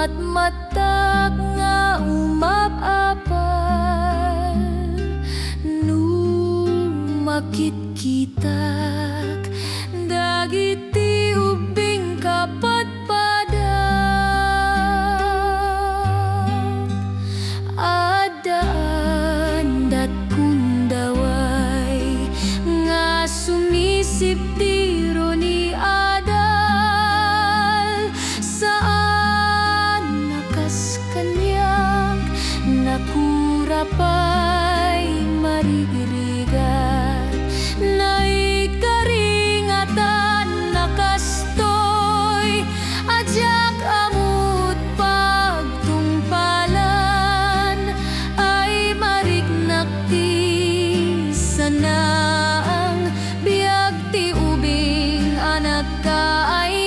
matmatak nga umap-apal makit-kitak dagiti ubing kapatpadak adaan dat kundaway nga sumisip tiro ni adal saan nakas kanyak nakura pa'y marigirigat naikaringatan nakastoy ajak amut pagtungpalan ay marignak ti sanaang biag ti ubing anak ka ay